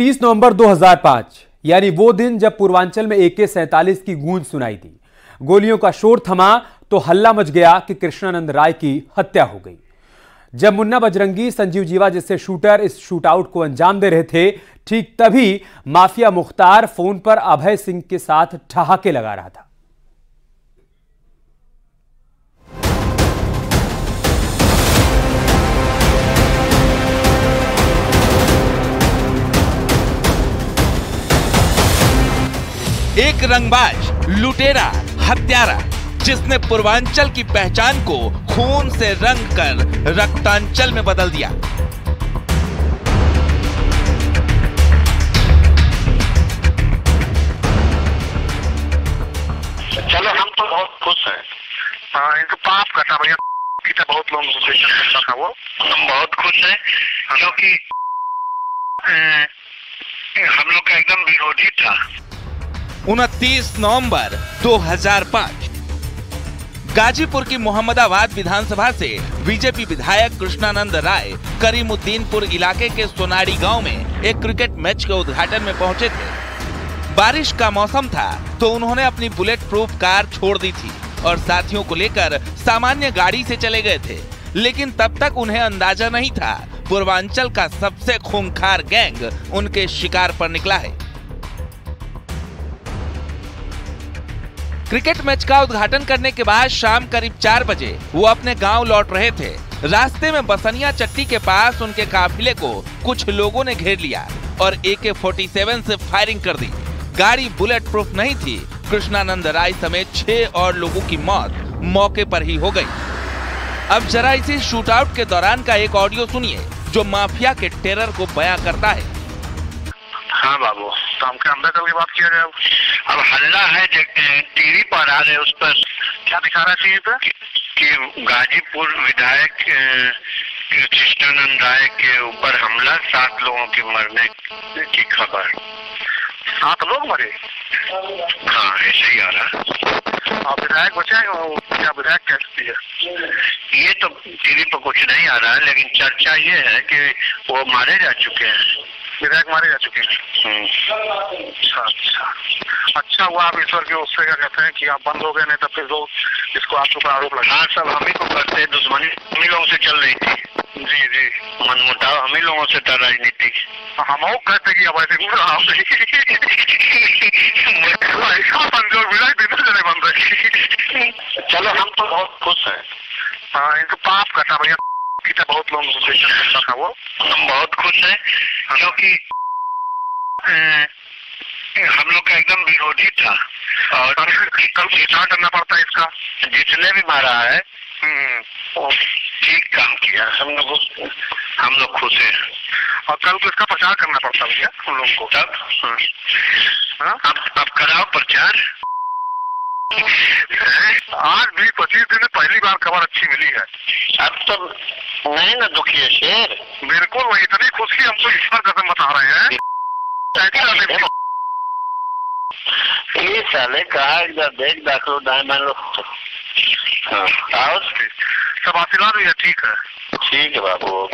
30 नवंबर 2005 यानी वो दिन जब पूर्वांचल में AK-47 की गूंज सुनाई दी। गोलियों का शोर थमा तो हल्ला मच गया कि कृष्णानंद राय की हत्या हो गई। जब मुन्ना बजरंगी, संजीव जीवा जैसे शूटर इस शूटआउट को अंजाम दे रहे थे, ठीक तभी माफिया मुख्तार फोन पर अभय सिंह के साथ ठहाके लगा रहा था। एक रंगबाज, लुटेरा, हत्यारा जिसने पूर्वांचल की पहचान को खून से रंग कर रक्तांचल में बदल दिया। चलो हम तो बहुत खुश हैं। इनको पाप करता भैया, बहुत लोग था वो। हम बहुत खुश हैं क्योंकि हम लोग का एकदम विरोधी था। 29 नवंबर 2005 गाजीपुर की मोहम्मदाबाद विधानसभा से बीजेपी विधायक कृष्णानंद राय करीमुद्दीनपुर इलाके के सोनाड़ी गांव में एक क्रिकेट मैच के उद्घाटन में पहुंचे थे। बारिश का मौसम था तो उन्होंने अपनी बुलेट प्रूफ कार छोड़ दी थी और साथियों को लेकर सामान्य गाड़ी से चले गए थे। लेकिन तब तक उन्हें अंदाजा नहीं था पूर्वांचल का सबसे खूंखार गैंग उनके शिकार पर निकला है। क्रिकेट मैच का उद्घाटन करने के बाद शाम करीब 4 बजे वो अपने गांव लौट रहे थे। रास्ते में बसनिया चट्टी के पास उनके काफिले को कुछ लोगों ने घेर लिया और AK-47 से फायरिंग कर दी। गाड़ी बुलेट प्रूफ नहीं थी। कृष्णानंद राय समेत 6 और लोगों की मौत मौके पर ही हो गई। अब जरा इसी शूटआउट के दौरान का एक ऑडियो सुनिए जो माफिया के टेरर को बयां करता है। हाँ बाबू, तो हमके अंदर करके बात किया जाए। अब हल्ला है टीवी पर आ रहे, उस पर क्या दिखा रहा है टीवी पर कि गाजीपुर विधायक कृष्णानंद राय के ऊपर हमला, 7 लोगों के मरने की खबर। 7 लोग मरे? हाँ, ऐसे ही आ रहा। और विधायक बचे हैं? क्या विधायक कैसे है? ये तो टीवी पर कुछ नहीं आ रहा है, लेकिन चर्चा ये है कि वो मारे जा चुके हैं। विधायक मारे जा चुके हैं। अच्छा हुआ आप ईश्वर के उससे क्या कहते हैं कि आप बंद हो गए, नहीं तो फिर लोग इसको आपके ऊपर आरोप लगा। हाँ, सब हम ही को करते हैं। दुश्मनी हम ही लोगों से चल रही थी। जी जी, मनमुटाव हम ही लोगों से था राजनीति। हम कहते कि अब ऐसे चलो हम तो बहुत खुश हैं। इनको पाप करता भैया, बहुत लोग था वो। हम बहुत खुश हैं क्योंकि हम लोग का एकदम विरोधी था और कल घिसा करना पड़ता है इसका। जिसने भी मारा है वो ठीक काम किया। हम लोग खुश हैं और कल तो इसका प्रचार करना पड़ता भैया हम लोगों को। तब अब कराओ प्रचार। आज भी 25 दिन पहली बार खबर अच्छी मिली है। अब तो नहीं ना दुखी है शेर। बिल्कुल, वही इतनी खुशी हम तो ईश्वर कसम बता रहे हैं। ये साले कहा इधर देख, दाखिलो दाएं मान लो। हाँ, सब आशीर्वाद भी है। ठीक है बाबू।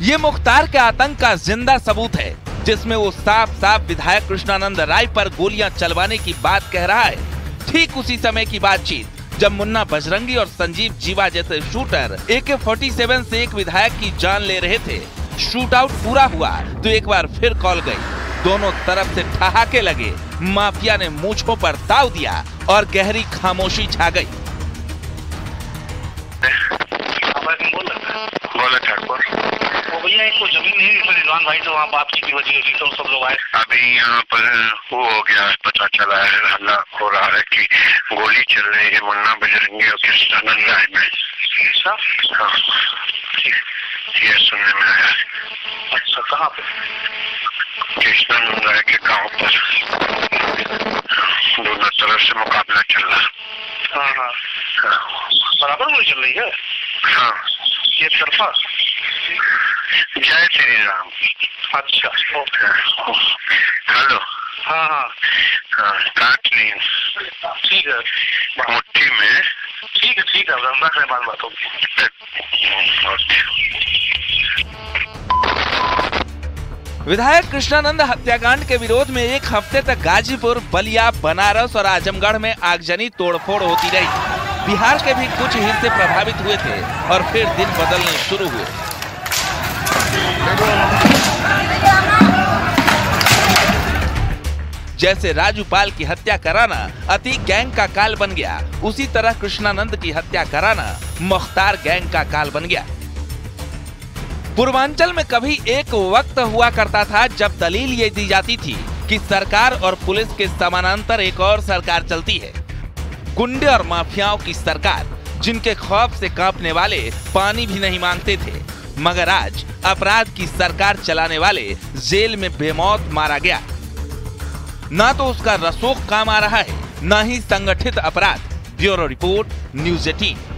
ये मुख्तार के आतंक का जिंदा सबूत है जिसमें वो साफ विधायक कृष्णानंद राय पर गोलियां चलवाने की बात कह रहा है। ठीक उसी समय की बातचीत जब मुन्ना बजरंगी और संजीव जीवा जैसे शूटर AK-47 से एक विधायक की जान ले रहे थे। शूटआउट पूरा हुआ तो एक बार फिर कॉल गई। दोनों तरफ से ठहाके लगे। माफिया ने मूंछों पर ताव दिया और गहरी खामोशी छा गई। बोला ठाकुर, वो भैया एक जमीन नहीं है रिजवान भाई, तो वहाँ बात की वजह हुई तो सब लोग आए। अभी यहाँ पर वो हो गया, पता चला है, हल्ला हो रहा है कि गोली चल रही है मुन्ना बजरंगी और कृष्णानंद राय में। अच्छा, हाँ, ये सुनने में आया। अच्छा, कहाँ पे? कृष्णानंद राय के गाँव पर। दोनों तरफ से मुकाबला चल रहा। हाँ, बराबर गोली चल रही है। हाँ, ये तरफा। जय श्री राम। अच्छा, ओके। हेलो। हाँ, काट ली। ठीक है, मुट्ठी में। ठीक है, रख रहे बात होगी। विधायक कृष्णानंद हत्याकांड के विरोध में एक हफ्ते तक गाजीपुर, बलिया, बनारस और आजमगढ़ में आगजनी तोड़फोड़ होती रही। बिहार के भी कुछ हिस्से प्रभावित हुए थे और फिर दिन बदलने शुरू हुए। जैसे राजू पाल की हत्या कराना अतीक गैंग का काल बन गया, उसी तरह कृष्णानंद की हत्या कराना मुख्तार गैंग का काल बन गया। पूर्वांचल में कभी एक वक्त हुआ करता था जब दलील ये दी जाती थी कि सरकार और पुलिस के समानांतर एक और सरकार चलती है, गुंडे और माफियाओं की सरकार, जिनके खौफ से कांपने वाले पानी भी नहीं मांगते थे। मगर आज अपराध की सरकार चलाने वाले जेल में बेमौत मारा गया। ना तो उसका रसूख काम आ रहा है, ना ही संगठित अपराध। Bureau report, news 18।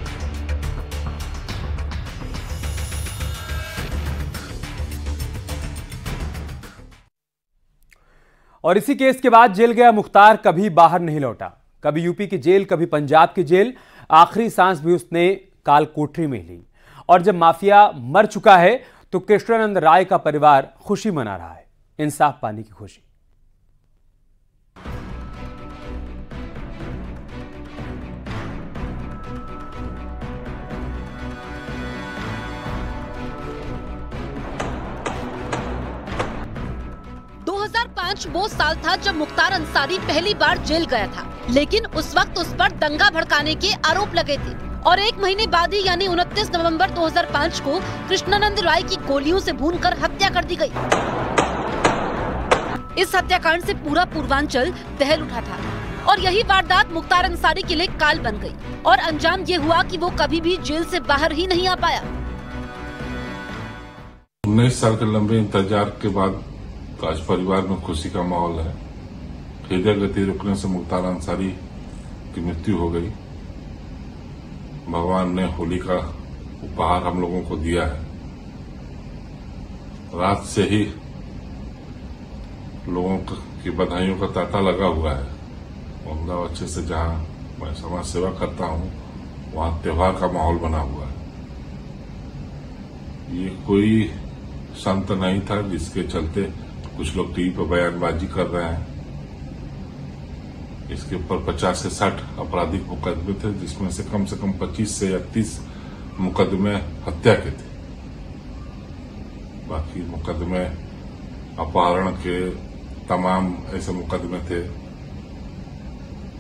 और इसी केस के बाद जेल गया मुख्तार कभी बाहर नहीं लौटा। कभी यूपी की जेल, कभी पंजाब की जेल। आखिरी सांस भी उसने काल कोठरी में ली। और जब माफिया मर चुका है तो कृष्णानंद राय का परिवार खुशी मना रहा है, इंसाफ पाने की खुशी। वो साल था जब मुख्तार अंसारी पहली बार जेल गया था, लेकिन उस वक्त उस पर दंगा भड़काने के आरोप लगे थे। और एक महीने बाद ही यानी 29 नवंबर 2005 को कृष्णानंद राय की गोलियों से भूनकर हत्या कर दी गई। इस हत्याकांड से पूरा पूर्वांचल दहल उठा था और यही वारदात मुख्तार अंसारी के लिए काल बन गई और अंजाम ये हुआ कि वो कभी भी जेल से बाहर ही नहीं आ पाया। 19 साल के लंबे इंतजार के बाद आज परिवार में खुशी का माहौल है। हृदय गति रुकने से मुख्तार अंसारी की मृत्यु हो गई। भगवान ने होली का उपहार हम लोगों को दिया है। रात से ही लोगों की बधाइयों का तांता लगा हुआ है। उमदा अच्छे से जहां मैं समाज सेवा करता हूं, वहां त्योहार का माहौल बना हुआ है। ये कोई संत नहीं था जिसके चलते कुछ लोग टीवी पर बयानबाजी कर रहे हैं। इसके ऊपर 50 से 60 आपराधिक मुकदमे थे, जिसमें से कम 25 से 30 मुकदमे हत्या के थे। बाकी मुकदमे अपहरण के तमाम ऐसे मुकदमे थे।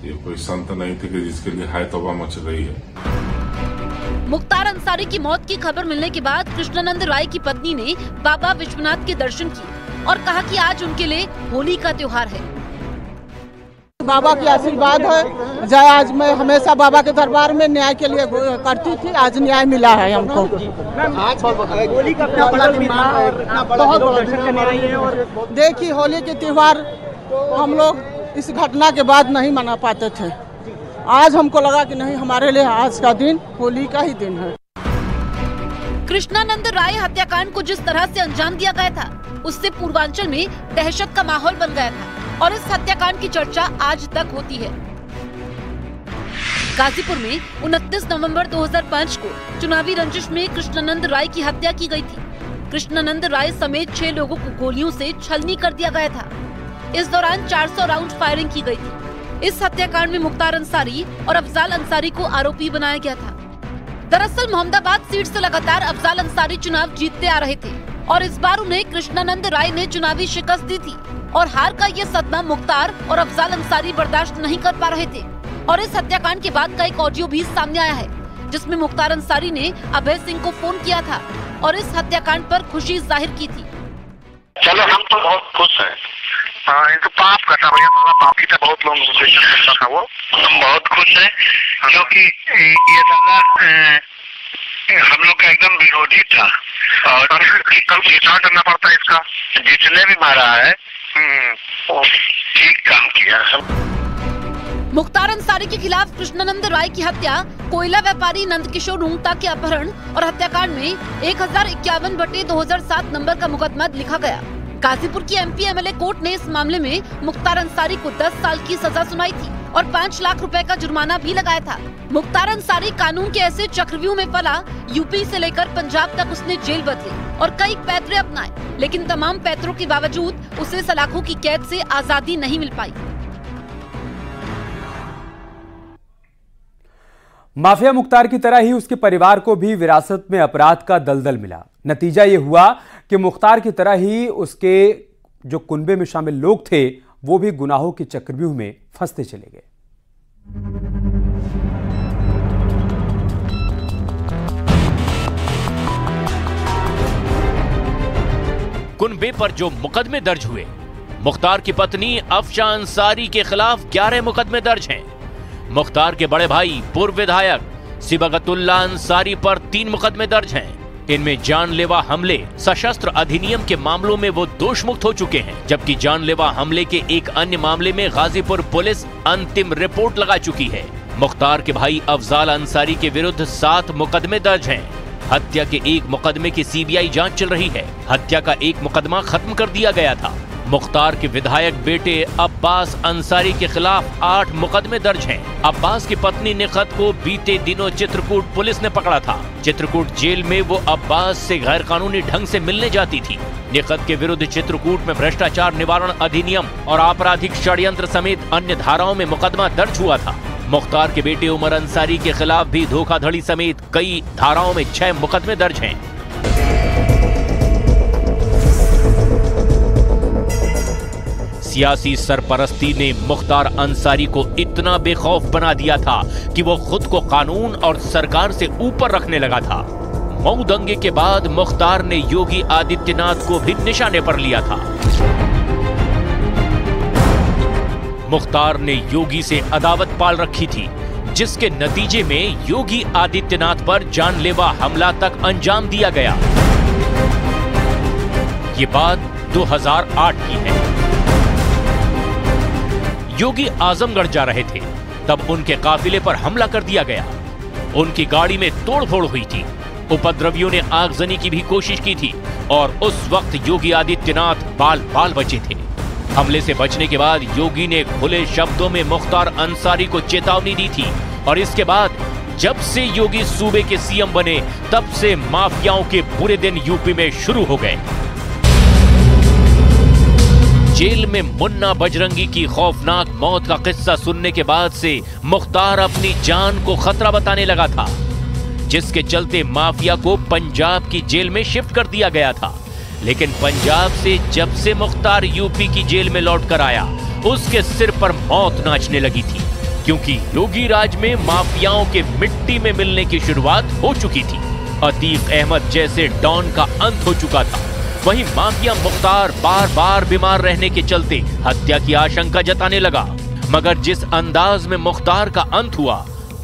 ये कोई संत नहीं थे कि जिसके लिए हाय तौबा मच रही है। मुख्तार अंसारी की मौत की खबर मिलने के बाद कृष्णानंद राय की पत्नी ने बाबा विश्वनाथ के दर्शन किए और कहा कि आज उनके लिए होली का त्योहार है। बाबा की आशीर्वाद है। जय, आज मैं हमेशा बाबा के दरबार में न्याय के लिए करती थी, आज न्याय मिला है हमको। आज होली का क्या बड़ा दिन था और बहुत दर्शन करने रही है। और देखिए, होली के त्योहार हम लोग इस घटना के बाद नहीं मना पाते थे। आज हमको लगा कि नहीं, हमारे लिए आज का दिन होली का ही दिन है। कृष्णानंद राय हत्याकांड को जिस तरह से अंजाम दिया गया था, उससे पूर्वांचल में दहशत का माहौल बन गया था और इस हत्याकांड की चर्चा आज तक होती है। गाजीपुर में 29 नवंबर 2005 को चुनावी रंजिश में कृष्णानंद राय की हत्या की गई थी। कृष्णानंद राय समेत 6 लोगों को गोलियों से छलनी कर दिया गया था। इस दौरान 400 राउंड फायरिंग की गई थी। इस हत्याकांड में मुख्तार अंसारी और अफजाल अंसारी को आरोपी बनाया गया था। दरअसल मोहम्मदाबाद सीट से लगातार अफजाल अंसारी चुनाव जीतते आ रहे थे और इस बार उन्हें कृष्णानंद राय ने चुनावी शिकस्त दी थी और हार का ये सदमा मुख्तार और अफजाल अंसारी बर्दाश्त नहीं कर पा रहे थे। और इस हत्याकांड के बाद का एक ऑडियो भी सामने आया है, जिसमें मुख्तार अंसारी ने अभय सिंह को फोन किया था और इस हत्याकांड पर खुशी जाहिर की थी। चलो, हम तो बहुत खुश हैं। इनको पाप करता भैया, साला पापी था, बहुत लोग करता था वो। हम बहुत खुश हैं क्योंकि ये साला हम लोग का एकदम विरोधी था और कल घिसाव करना पड़ता है इसका। जितने भी मारा है वो ठीक काम किया है। मुख्तार अंसारी के खिलाफ कृष्णानंद राय की हत्या, कोयला व्यापारी नंदकिशोर रुंगटा के अपहरण और हत्याकांड में 1051/2007 नंबर का मुकदमा लिखा गया। गाजीपुर की एमपी एमएलए कोर्ट ने इस मामले में मुख्तार अंसारी को 10 साल की सजा सुनाई थी और 5 लाख रुपए का जुर्माना भी लगाया था। मुख्तार अंसारी कानून के ऐसे चक्रव्यूह में फंसा, यूपी से लेकर पंजाब तक उसने जेल बदली और कई पैतरे अपनाए, लेकिन तमाम पैतरों के बावजूद उसे सलाखों की कैद से आजादी नहीं मिल पाई। माफिया मुख्तार की तरह ही उसके परिवार को भी विरासत में अपराध का दलदल मिला। नतीजा यह हुआ कि मुख्तार की तरह ही उसके जो कुनबे में शामिल लोग थे वो भी गुनाहों के चक्रव्यूह में फंसते चले गए। कुनबे पर जो मुकदमे दर्ज हुए, मुख्तार की पत्नी अफशा अंसारी के खिलाफ 11 मुकदमे दर्ज हैं। मुख्तार के बड़े भाई पूर्व विधायक सिबगतुल्ला अंसारी पर 3 मुकदमे दर्ज हैं। इनमें जानलेवा हमले, सशस्त्र अधिनियम के मामलों में वो दोष मुक्त हो चुके हैं, जबकि जानलेवा हमले के एक अन्य मामले में गाजीपुर पुलिस अंतिम रिपोर्ट लगा चुकी है। मुख्तार के भाई अफजाल अंसारी के विरुद्ध 7 मुकदमे दर्ज हैं। हत्या के एक मुकदमे की सीबीआई जांच चल रही है। हत्या का एक मुकदमा खत्म कर दिया गया था। मुख्तार के विधायक बेटे अब्बास अंसारी के खिलाफ 8 मुकदमे दर्ज हैं। अब्बास की पत्नी निखत को बीते दिनों चित्रकूट पुलिस ने पकड़ा था। चित्रकूट जेल में वो अब्बास से गैर कानूनी ढंग से मिलने जाती थी। निखत के विरुद्ध चित्रकूट में भ्रष्टाचार निवारण अधिनियम और आपराधिक षड्यंत्र समेत अन्य धाराओं में मुकदमा दर्ज हुआ था। मुख्तार के बेटे उमर अंसारी के खिलाफ भी धोखाधड़ी समेत कई धाराओं में 6 मुकदमे दर्ज हैं। सियासी सरपरस्ती ने मुख्तार अंसारी को इतना बेखौफ बना दिया था कि वो खुद को कानून और सरकार से ऊपर रखने लगा था। मऊ दंगे के बाद मुख्तार ने योगी आदित्यनाथ को भी निशाने पर लिया था। मुख्तार ने योगी से अदावत पाल रखी थी, जिसके नतीजे में योगी आदित्यनाथ पर जानलेवा हमला तक अंजाम दिया गया। ये बात 2008 की है। योगी आजमगढ़ जा रहे थे, तब उनके काफिले पर हमला कर दिया गया। उनकी गाड़ी में तोड़फोड़ हुई थी। उपद्रवियों ने आगजनी की भी कोशिश की थी और उस वक्त योगी आदित्यनाथ बाल बचे थे। हमले से बचने के बाद योगी ने खुले शब्दों में मुख्तार अंसारी को चेतावनी दी थी और इसके बाद जब से योगी सूबे के सीएम बने, तब से माफियाओं के बुरे दिन यूपी में शुरू हो गए। जेल में मुन्ना बजरंगी की खौफनाक मौत का किस्सा सुनने के बाद से मुख्तार अपनी जान को खतरा बताने लगा था, जिसके चलते माफिया को पंजाब की जेल में शिफ्ट कर दिया गया था। लेकिन पंजाब से जब से मुख्तार यूपी की जेल में लौट कर आया, उसके सिर पर मौत नाचने लगी थी, क्योंकि योगी राज में माफियाओं के मिट्टी में मिलने की शुरुआत हो चुकी थी। अतीक अहमद जैसे डॉन का अंत हो चुका था। वहीं माफिया मुख्तार बार बार बीमार रहने के चलते हत्या की आशंका जताने लगा, मगर जिस अंदाज में मुख्तार का अंत हुआ,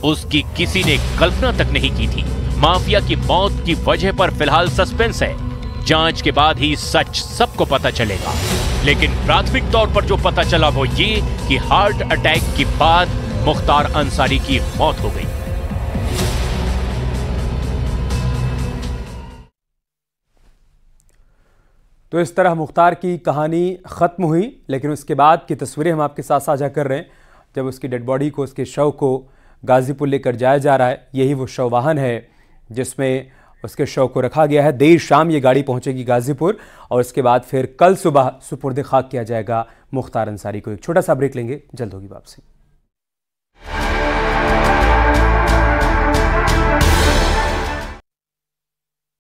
उसकी किसी ने कल्पना तक नहीं की थी। माफिया की मौत की वजह पर फिलहाल सस्पेंस है। जांच के बाद ही सच सबको पता चलेगा। लेकिन प्राथमिक तौर पर जो पता चला वो ये कि हार्ट अटैक के बाद मुख्तार अंसारी की मौत हो गई। तो इस तरह मुख्तार की कहानी खत्म हुई, लेकिन उसके बाद की तस्वीरें हम आपके साथ साझा कर रहे हैं। जब उसकी डेड बॉडी को, उसके शव को गाजीपुर लेकर जाया जा रहा है, यही वो शव वाहन है जिसमें उसके शव को रखा गया है। देर शाम ये गाड़ी पहुंचेगी गाजीपुर और इसके बाद फिर कल सुबह सुपुर्द खाक किया जाएगा मुख्तार अंसारी को। एक छोटा सा ब्रेक लेंगे, जल्द होगी वापसी।